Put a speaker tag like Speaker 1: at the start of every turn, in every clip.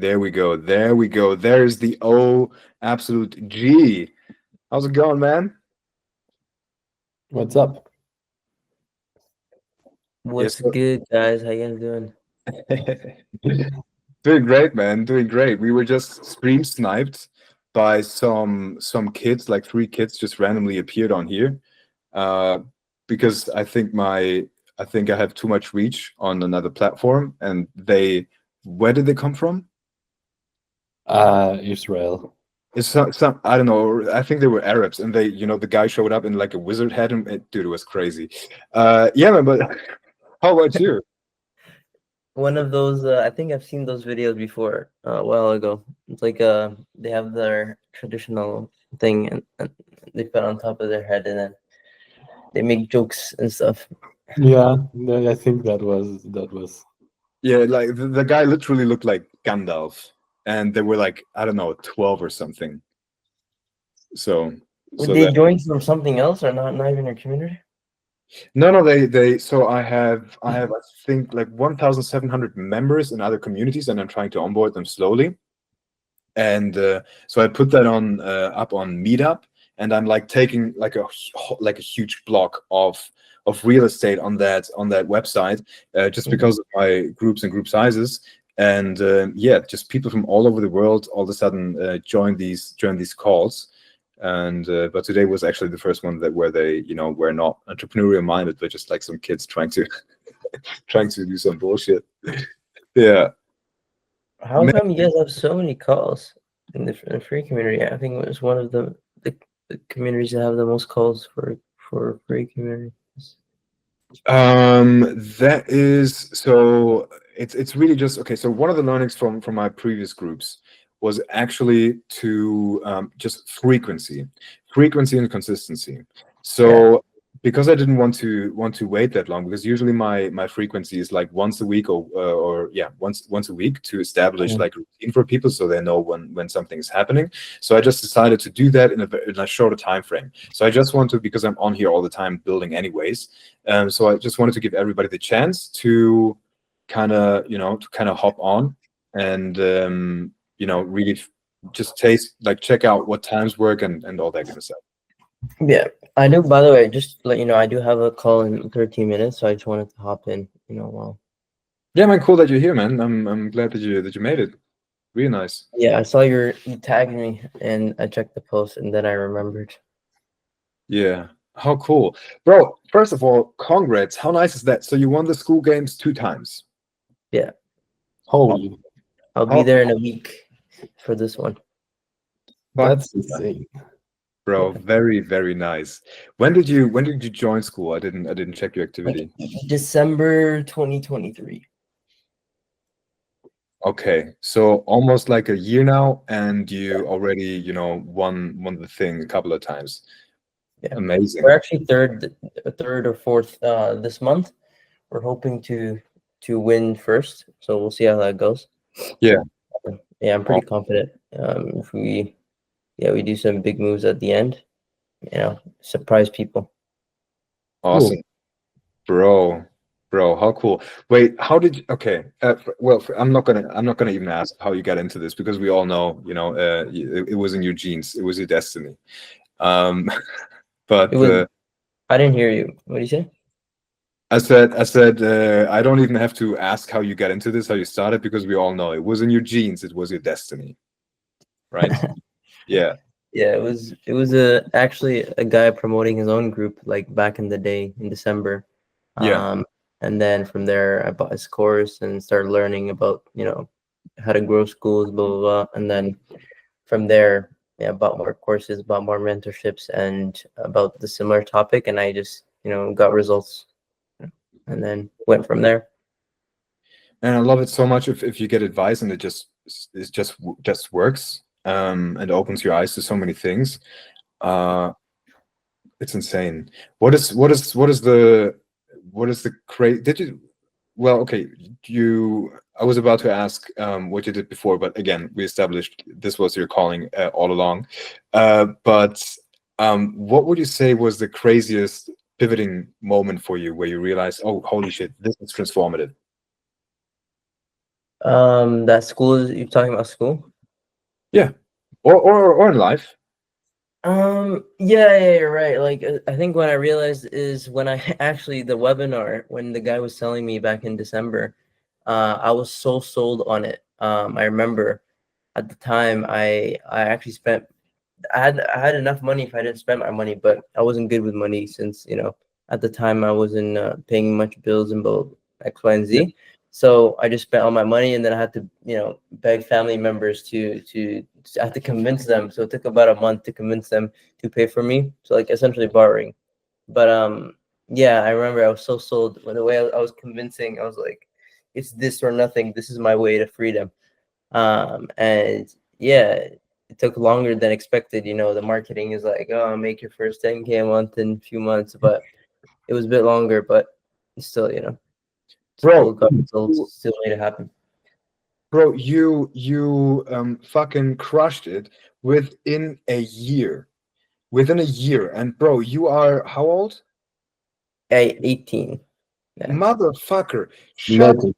Speaker 1: There we go. There we go. There's the O absolute G. How's it going, man?
Speaker 2: What's up?
Speaker 1: Yes,
Speaker 3: What's
Speaker 1: sir.
Speaker 3: good, guys? How you guys doing?
Speaker 1: Doing great, man. Doing great. We were just stream sniped by some kids, like three kids just randomly appeared on here. Uh, because I think I have too much reach on another platform, and where did they come from?
Speaker 2: Israel.
Speaker 1: It's some I don't know. I think they were Arabs, and the guy showed up in like a wizard hat, and dude, it was crazy. Yeah, man. But how about you?
Speaker 3: One of those, I think I've seen those videos before a while ago. It's like they have their traditional thing and they put on top of their head and then they make jokes and stuff.
Speaker 2: Yeah, I think that was.
Speaker 1: Yeah, like the guy literally looked like Gandalf, and they were like, I don't know, 12 or something. So,
Speaker 3: Would
Speaker 1: so
Speaker 3: they
Speaker 1: that
Speaker 3: join from something else or not even your community?
Speaker 1: no, they. So I think like 1,700 members in other communities, and I'm trying to onboard them slowly. And so I put that on up on Meetup, and I'm like taking like a huge block of real estate on that website, just because of my groups and group sizes. And yeah, just people from all over the world all of a sudden join these calls. And but today was actually the first one where they were not entrepreneurial minded, but just like some kids trying to trying to do some bullshit. Yeah.
Speaker 3: How come you guys have so many calls in the free community? I think it was one of the communities that have the most calls for free community.
Speaker 1: That is so it's really just okay. So one of the learnings from my previous groups was actually to just frequency and consistency. So because I didn't want to wait that long, because usually my frequency is like once a week or yeah, once a week to establish like a routine for people so they know when something is happening. So I just decided to do that in a shorter time frame. So I just want to, because I'm on here all the time building anyways. So I just wanted to give everybody the chance to kind of hop on and really just check out what times work and all that kind of stuff.
Speaker 3: Yeah, I do. By the way, just to let you know, I do have a call in 13 minutes, so I just wanted to hop in. Well.
Speaker 1: Yeah, man, cool that you're here, man. I'm glad that you made it. Really nice.
Speaker 3: Yeah, I saw you tagged me, and I checked the post, and then I remembered.
Speaker 1: Yeah, how cool, bro. First of all, congrats. How nice is that? So you won the school games 2 times.
Speaker 3: Yeah.
Speaker 2: Holy,
Speaker 3: I'll be there in a week for this one.
Speaker 2: that's insane.
Speaker 1: Bro, very, very nice. When did you join school? I didn't check your activity.
Speaker 3: December 2023.
Speaker 1: Okay, so almost like a year now, and you already, won the thing a couple of times.
Speaker 3: Yeah.
Speaker 1: Amazing.
Speaker 3: We're actually third or fourth this month. We're hoping to win first, so we'll see how that goes.
Speaker 1: Yeah.
Speaker 3: Yeah, I'm pretty confident. If we do some big moves at the end, surprise people.
Speaker 1: Awesome. Cool. Bro, how cool. Wait, how did you, okay. Well, I'm not gonna even ask how you got into this, because we all know, it was in your genes. It was your destiny. But
Speaker 3: I didn't hear you. What did you say?
Speaker 1: I said I don't even have to ask how you got into this, how you started, because we all know it was in your genes. It was your destiny, right? Yeah.
Speaker 3: Yeah, it was actually a guy promoting his own group like back in the day in December.
Speaker 1: Yeah.
Speaker 3: And then from there I bought his course and started learning about, how to grow schools, blah blah blah. And then from there, bought more courses, bought more mentorships and about the similar topic, and I just, got results and then went from there.
Speaker 1: And I love it so much if you get advice and it just works, and opens your eyes to so many things. It's insane. What is the did you, well, okay, I was about to ask what you did before, but again, we established this was your calling all along. But what would you say was the craziest pivoting moment for you where you realized, oh, holy shit, this is transformative?
Speaker 3: That school, you're talking about school?
Speaker 1: Yeah, or in life.
Speaker 3: Yeah, you're right. Like, I think what I realized is when I actually the webinar, when the guy was telling me back in December, I was so sold on it. I remember at the time I actually spent I had enough money if I didn't spend my money, but I wasn't good with money since, at the time I wasn't paying much bills in both X, Y, and
Speaker 1: Yeah.
Speaker 3: Z. So I just spent all my money, and then I had to, beg family members I had to convince them. So it took about a month to convince them to pay for me. So like essentially borrowing. But yeah, I remember I was so sold when the way I was convincing. I was like, it's this or nothing. This is my way to freedom. And yeah, it took longer than expected. The marketing is like, oh, make your first 10K a month in a few months, but it was a bit longer, but still, still
Speaker 1: Bro,
Speaker 3: got results, still made it happen.
Speaker 1: bro, you fucking crushed it within a year. Within a year. And bro, you are how old?
Speaker 3: 18. Yeah.
Speaker 1: Motherfucker. Shut the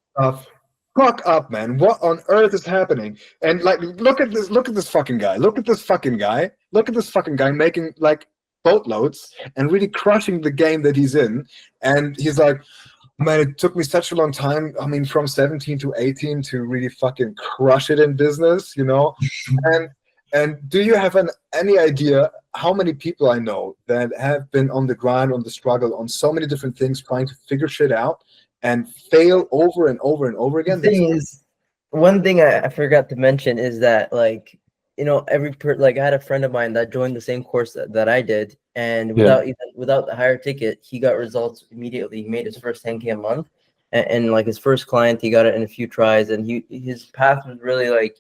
Speaker 1: fuck up, man. What on earth is happening? And like look at this fucking guy. Look at this fucking guy. Look at this fucking guy making like boatloads and really crushing the game that he's in. And he's like, man, it took me such a long time. I mean, from 17 to 18 to really fucking crush it in business, And do you have any idea how many people I know that have been on the grind, on the struggle, on so many different things, trying to figure shit out and fail over and over and over again?
Speaker 3: The thing is, one thing I forgot to mention is that, like, like I had a friend of mine that joined the same course that I did, and without the higher ticket, he got results immediately. He made his first 10K a month, and like his first client, he got it in a few tries, and his path was really like,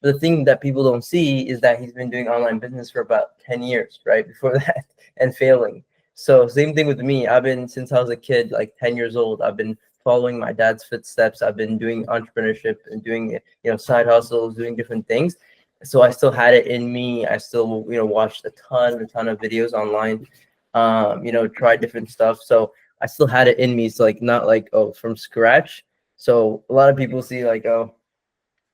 Speaker 3: the thing that people don't see is that he's been doing online business for about 10 years, right? Before that, and failing. So same thing with me. I've been, since I was a kid, like 10 years old, I've been following my dad's footsteps. I've been doing entrepreneurship and doing, side hustles, doing different things. So I still had it in me. I still, watched a ton of videos online, tried different stuff. So I still had it in me. So like, not like, oh, from scratch. So a lot of people see like, oh,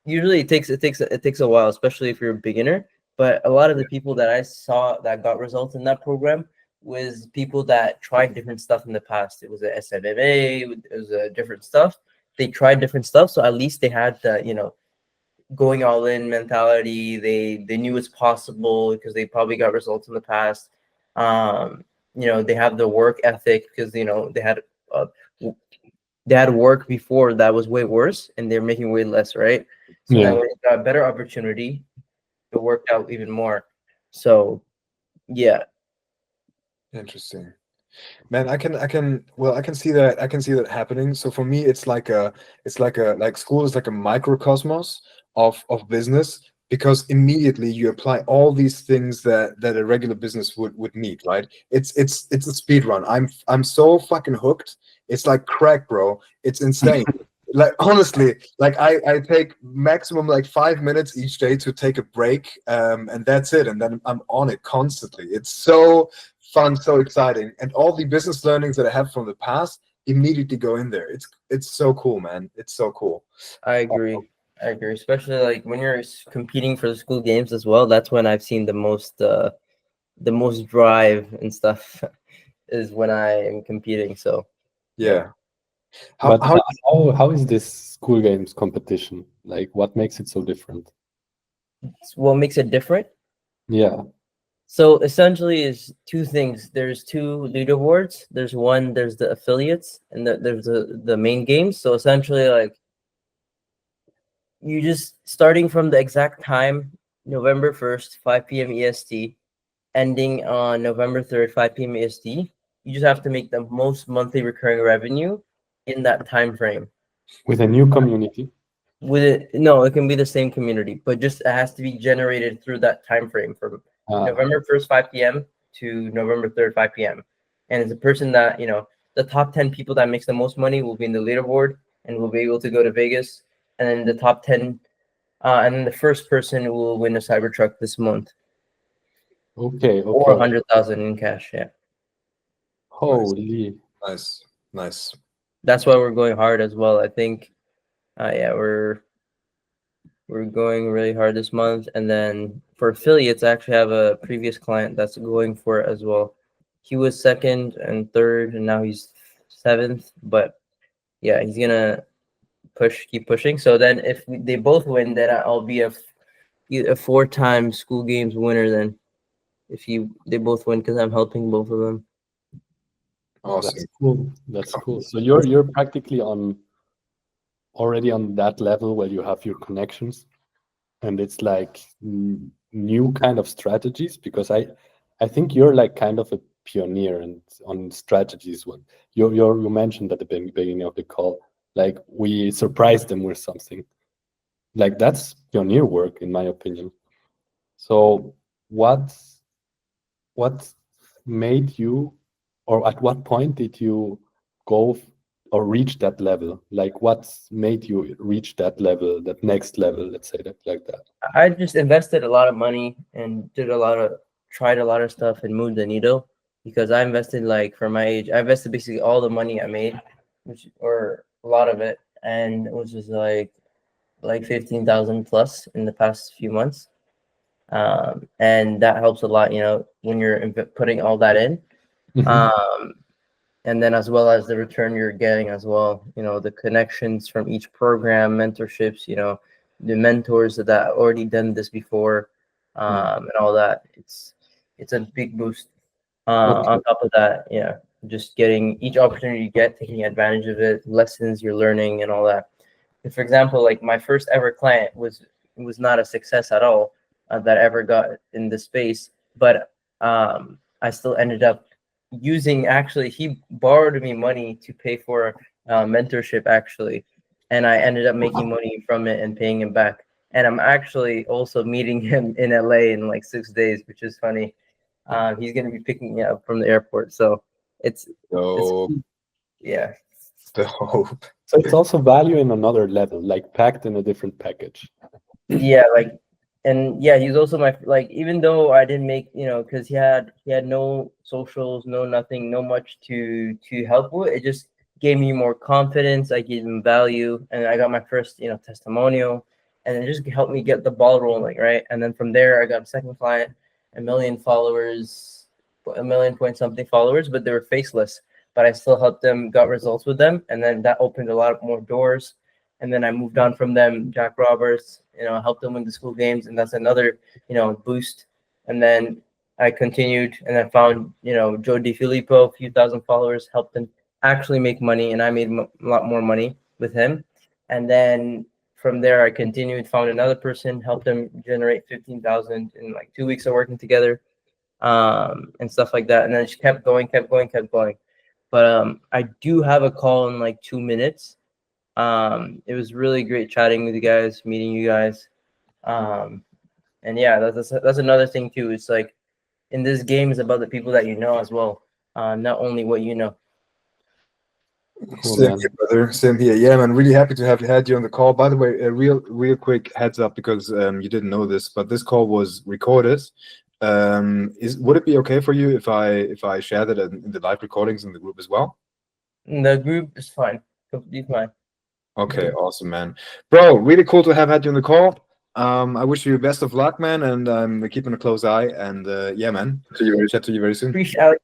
Speaker 3: usually it takes a while, especially if you're a beginner. But a lot of the people that I saw that got results in that program was people that tried different stuff in the past. It was a SMMA, it was a different stuff. They tried different stuff, so at least they had the, going all in mentality. They knew it's possible because they probably got results in the past. They have the work ethic because uh, they had work before that was way worse, and they're making way less, right? So now when they got a better opportunity, it worked out even more. So yeah.
Speaker 1: Interesting. Man, I can see that happening. So for me, like school is like a microcosmos of business, because immediately you apply all these things that a regular business would need, right? It's a speed run. I'm so fucking hooked. It's like crack, bro. It's insane. Like honestly, like I take maximum like 5 minutes each day to take a break, and that's it. And then I'm on it constantly. It's so fun, so exciting, and all the business learnings that I have from the past immediately go in there. It's so cool, man. It's so cool.
Speaker 3: I agree. Especially like when you're competing for the school games as well. That's when I've seen the most drive and stuff is when I am competing. So
Speaker 1: Yeah.
Speaker 2: How is this school games competition? Like, what makes it so different?
Speaker 3: what makes it different?
Speaker 2: Yeah.
Speaker 3: So essentially is two things. There's two leaderboards. There's the affiliates, and there's the main games. So essentially, like, you just starting from the exact time, November 1st, 5 p.m. EST, ending on November 3rd, 5 p.m. EST. You just have to make the most monthly recurring revenue in that time frame.
Speaker 2: With a new community?
Speaker 3: No, it can be the same community, but just it has to be generated through that time frame from November 1st, 5 p.m. to November 3rd, 5 p.m. And it's a person that, the top 10 people that makes the most money will be in the leaderboard and will be able to go to Vegas. And then the top 10, and then the first person will win a Cybertruck this month.
Speaker 2: Okay.
Speaker 3: Or 100,000 in cash. Yeah.
Speaker 2: Holy.
Speaker 1: Nice.
Speaker 3: That's why we're going hard as well. I think Yeah, we're going really hard this month, and then for affiliates, I actually have a previous client that's going for it as well. He was second and third, and now he's seventh. But yeah, he's gonna keep pushing. So then, if they both win, then I'll be a 4-time school games winner. Then, if they both win, because I'm helping both of them.
Speaker 1: Awesome.
Speaker 2: That's cool. That's cool. So you're practically already on that level where you have your connections, and it's like new kind of strategies, because I think you're like kind of a pioneer and on strategies. What you mentioned at the beginning of the call, like we surprised them with something. Like that's pioneer work, in my opinion. So what made you, or at what point did you go or reach that level? Like what's made you reach that level, that next level, let's say that like that?
Speaker 3: I just invested a lot of money and tried a lot of stuff and moved the needle, because I invested, like, for my age, I invested basically all the money I made, or a lot of it, and it was just like 15,000 plus in the past few months. And that helps a lot, when you're putting all that in. And then, as well as the return you're getting as well, the connections from each program, mentorships, the mentors that already done this before, and all that. It's a big boost. On top of that, yeah, just getting each opportunity you get, taking advantage of it, lessons you're learning and all that. For example, like my first ever client was not a success at all, that I ever got in this space, but I still ended up actually, he borrowed me money to pay for mentorship, actually, and I ended up making money from it and paying him back. And I'm actually also meeting him in LA in like 6 days, which is funny. He's gonna be picking me up from the airport, so it's yeah.
Speaker 1: Dope.
Speaker 2: So it's also value in another level, like packed in a different package.
Speaker 3: Yeah, like, and yeah, he's also like, even though I didn't make, because he had no socials, no nothing, no much to help with. It just gave me more confidence. I gave him value, and I got my first, testimonial, and it just helped me get the ball rolling, right? And then from there, I got a second client, 1 million followers, 1 million point something followers, but they were faceless. But I still helped them, got results with them, and then that opened a lot more doors. And then I moved on from them, Jack Roberts, helped them win the school games, and that's another, boost. And then I continued, and I found, Joe DiFilippo, a few thousand followers, helped him actually make money, and I made a lot more money with him. And then from there, I continued, found another person, helped them generate 15,000 in like 2 weeks of working together, and stuff like that. And then it just kept going. But I do have a call in like 2 minutes. It was really great chatting with you guys, meeting you guys. And yeah, that's another thing too. It's like, in this game is about the people that you know as well, not only what you know.
Speaker 2: Cool,
Speaker 1: Same
Speaker 2: man.
Speaker 1: here, brother. Same here. Yeah, man. Really happy to have had you on the call. By the way, a real quick heads up, because you didn't know this, but this call was recorded. Would it be okay for you if I share that in the live recordings in the group as well?
Speaker 3: The group is fine, completely fine.
Speaker 1: Okay, awesome, man. Bro, really cool to have had you on the call. I wish you best of luck, man, and I'm keeping a close eye. And yeah, man, chat to you very soon.
Speaker 3: Appreciate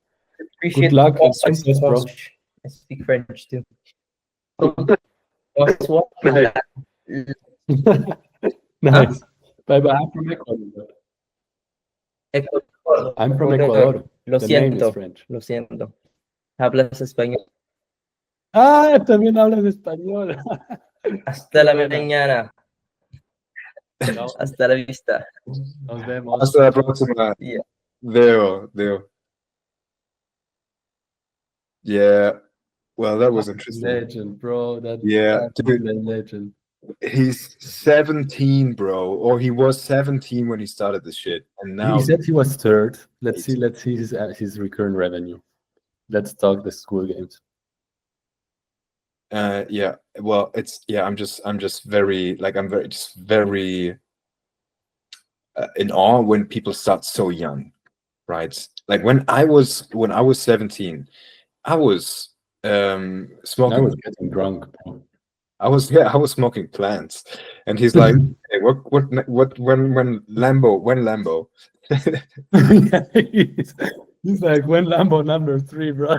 Speaker 2: Good luck and
Speaker 3: I
Speaker 2: success, bro.
Speaker 3: speak French too.
Speaker 2: Nice. Bye bye. I'm from Ecuador. I'm from Ecuador.
Speaker 3: Lo
Speaker 2: The name is
Speaker 3: siento,
Speaker 2: French.
Speaker 3: lo siento. Hablas español.
Speaker 2: Ah, también hablas español.
Speaker 3: Hasta la
Speaker 2: Buena.
Speaker 3: mañana.
Speaker 2: Chao.
Speaker 3: Hasta la vista.
Speaker 2: Nos vemos.
Speaker 1: Hasta la próxima.
Speaker 3: Yeah.
Speaker 1: Deo. Yeah. Well, that was interesting.
Speaker 2: Legend, bro.
Speaker 1: Yeah,
Speaker 2: That's
Speaker 1: dude.
Speaker 2: a legend.
Speaker 1: He's 17, bro, or he was 17 when he started this shit, and now
Speaker 2: He said he was third. Let's see his recurrent revenue. Let's talk the school games.
Speaker 1: yeah. Well, I'm just very in awe when people start so young, right? Like when I was 17, I was
Speaker 2: I
Speaker 1: smoking.
Speaker 2: was getting drunk, bro.
Speaker 1: I was smoking plants, and he's like, hey, what when Lambo,
Speaker 2: Yeah, he's like, when Lambo number 3, bro.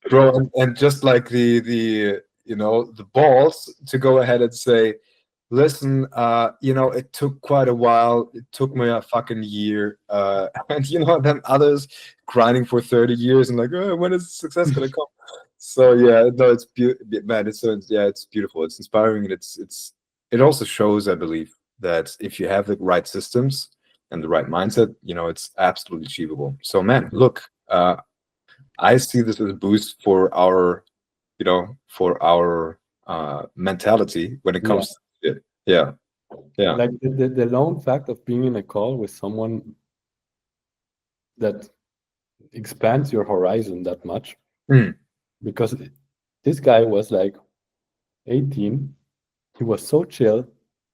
Speaker 1: bro, and just like the the balls to go ahead and say, listen, it took quite a while. It took me a fucking year, and then others grinding for 30 years and like, oh, when is success gonna come? So yeah, no, it's man. It's beautiful. It's inspiring, and it also shows, I believe, that if you have the right systems and the right mindset, it's absolutely achievable. So man, look, I see this as a boost for our, mentality when it comes to it. Yeah, yeah,
Speaker 2: Like the lone fact of being in a call with someone that expands your horizon that much,
Speaker 1: Mm.
Speaker 2: because this guy was like 18, he was so chill,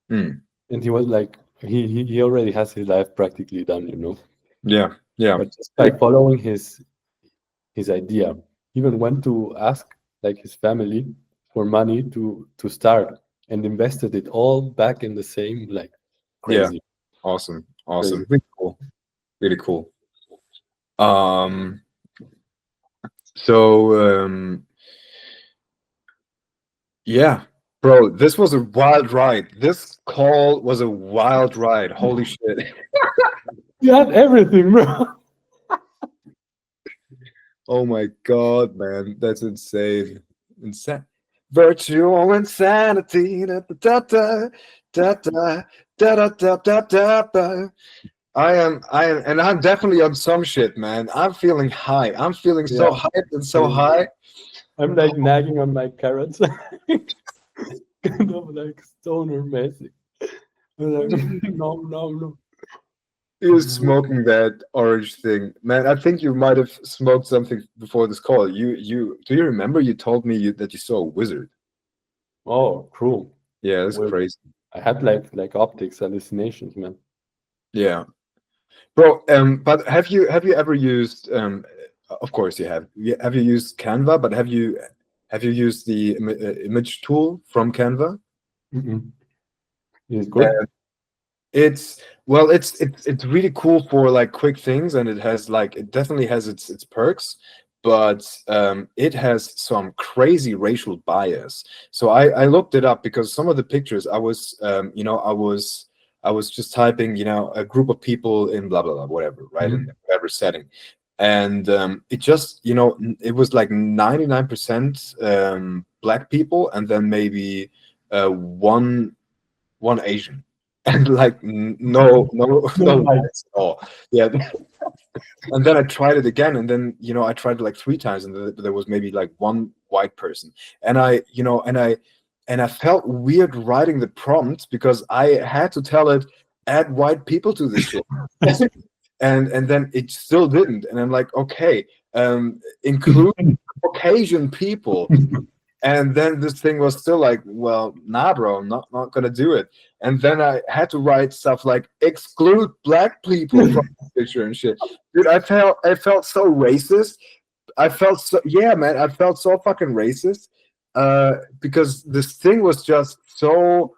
Speaker 1: Mm.
Speaker 2: and he was like, he already has his life practically done.
Speaker 1: Yeah, yeah,
Speaker 2: But just by following his idea, he even went to ask like his family for money to start, and invested it all back in the same, like,
Speaker 1: yeah.
Speaker 2: crazy.
Speaker 1: Awesome,
Speaker 2: Crazy.
Speaker 1: really cool, really cool. Um, so yeah, bro, this was a wild ride. This call was a wild ride. Holy shit.
Speaker 2: You had everything, bro.
Speaker 1: Oh my God, man, that's insane. Insane. Virtual insanity. Da, da, da, da, da, da, da, da, da, da. I am, and I'm definitely on some shit, man. I'm feeling high. I'm feeling so
Speaker 2: Yeah.
Speaker 1: hyped and so high.
Speaker 2: I'm like nagging on my carrots. Kind of like stoner messy. I'm like, no, no, no.
Speaker 1: You're smoking that orange thing, man. I think you might have smoked something before this call. Do you remember you told me that you saw a wizard?
Speaker 2: Oh, cool.
Speaker 1: Yeah, that's
Speaker 2: Well,
Speaker 1: crazy.
Speaker 2: I had like optics hallucinations, man.
Speaker 1: Yeah, bro. But have you ever used of course you have. Have you used Canva? But have you used the image tool from Canva?
Speaker 2: Mm-mm. It's good.
Speaker 1: It's well, it's really cool for like quick things, and it definitely has its perks, but it has some crazy racial bias. So I looked it up because some of the pictures I was just typing a group of people in blah blah blah whatever, right, in whatever setting, and it just it was like 99% black people, and then maybe one Asian, and like no whites at all. Yeah, and then I tried it again, and then I tried it like 3 times, and there was maybe like one white person, and I felt weird writing the prompt because I had to tell it add white people to this shit, and then it still didn't, and I'm like, okay, include Caucasian people. And then this thing was still like, well, nah, bro, I'm not gonna do it. And then I had to write stuff like exclude black people from the picture and shit. Dude, I felt so racist. Yeah, man, I felt so fucking racist. Because this thing was just so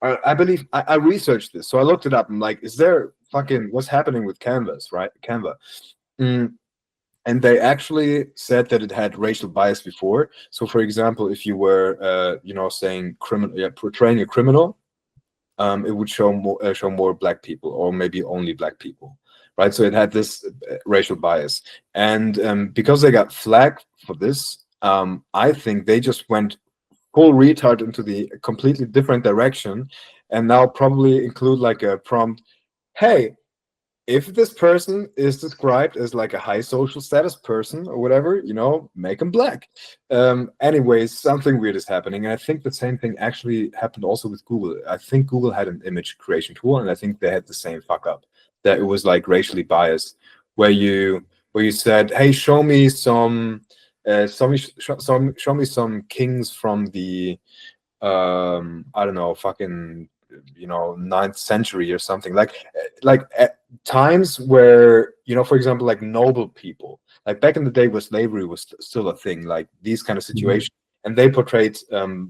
Speaker 1: I believe I researched this. So I looked it up. I'm like, is there fucking what's happening with Canvas, right? Canva. Mm, and they actually said that it had racial bias before. So, for example, if you were, saying criminal, portraying a criminal, it would show more black people, or maybe only black people, right? So it had this racial bias, and because they got flagged for this, I think they just went full retard into the completely different direction, and now probably include like a prompt, hey, if this person is described as like a high social status person or whatever, make them black. Anyways, something weird is happening. And I think the same thing actually happened also with Google. I think Google had an image creation tool, and I think they had the same fuck up, that it was like racially biased, where you said, hey, show me some show me some kings from the I don't know, fucking 9th century or something, like times where for example, like noble people, like back in the day where slavery was still a thing, like these kind of situations. and they portrayed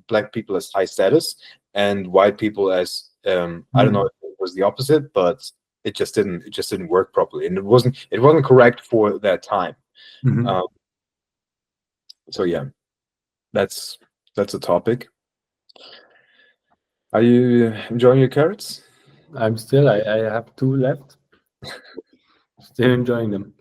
Speaker 1: black people as high status and white people as I don't know if it was the opposite, but it just didn't work properly, and it wasn't correct for that time. So yeah, that's a topic. Are you enjoying your carrots?
Speaker 2: I have 2 left. Still enjoying them.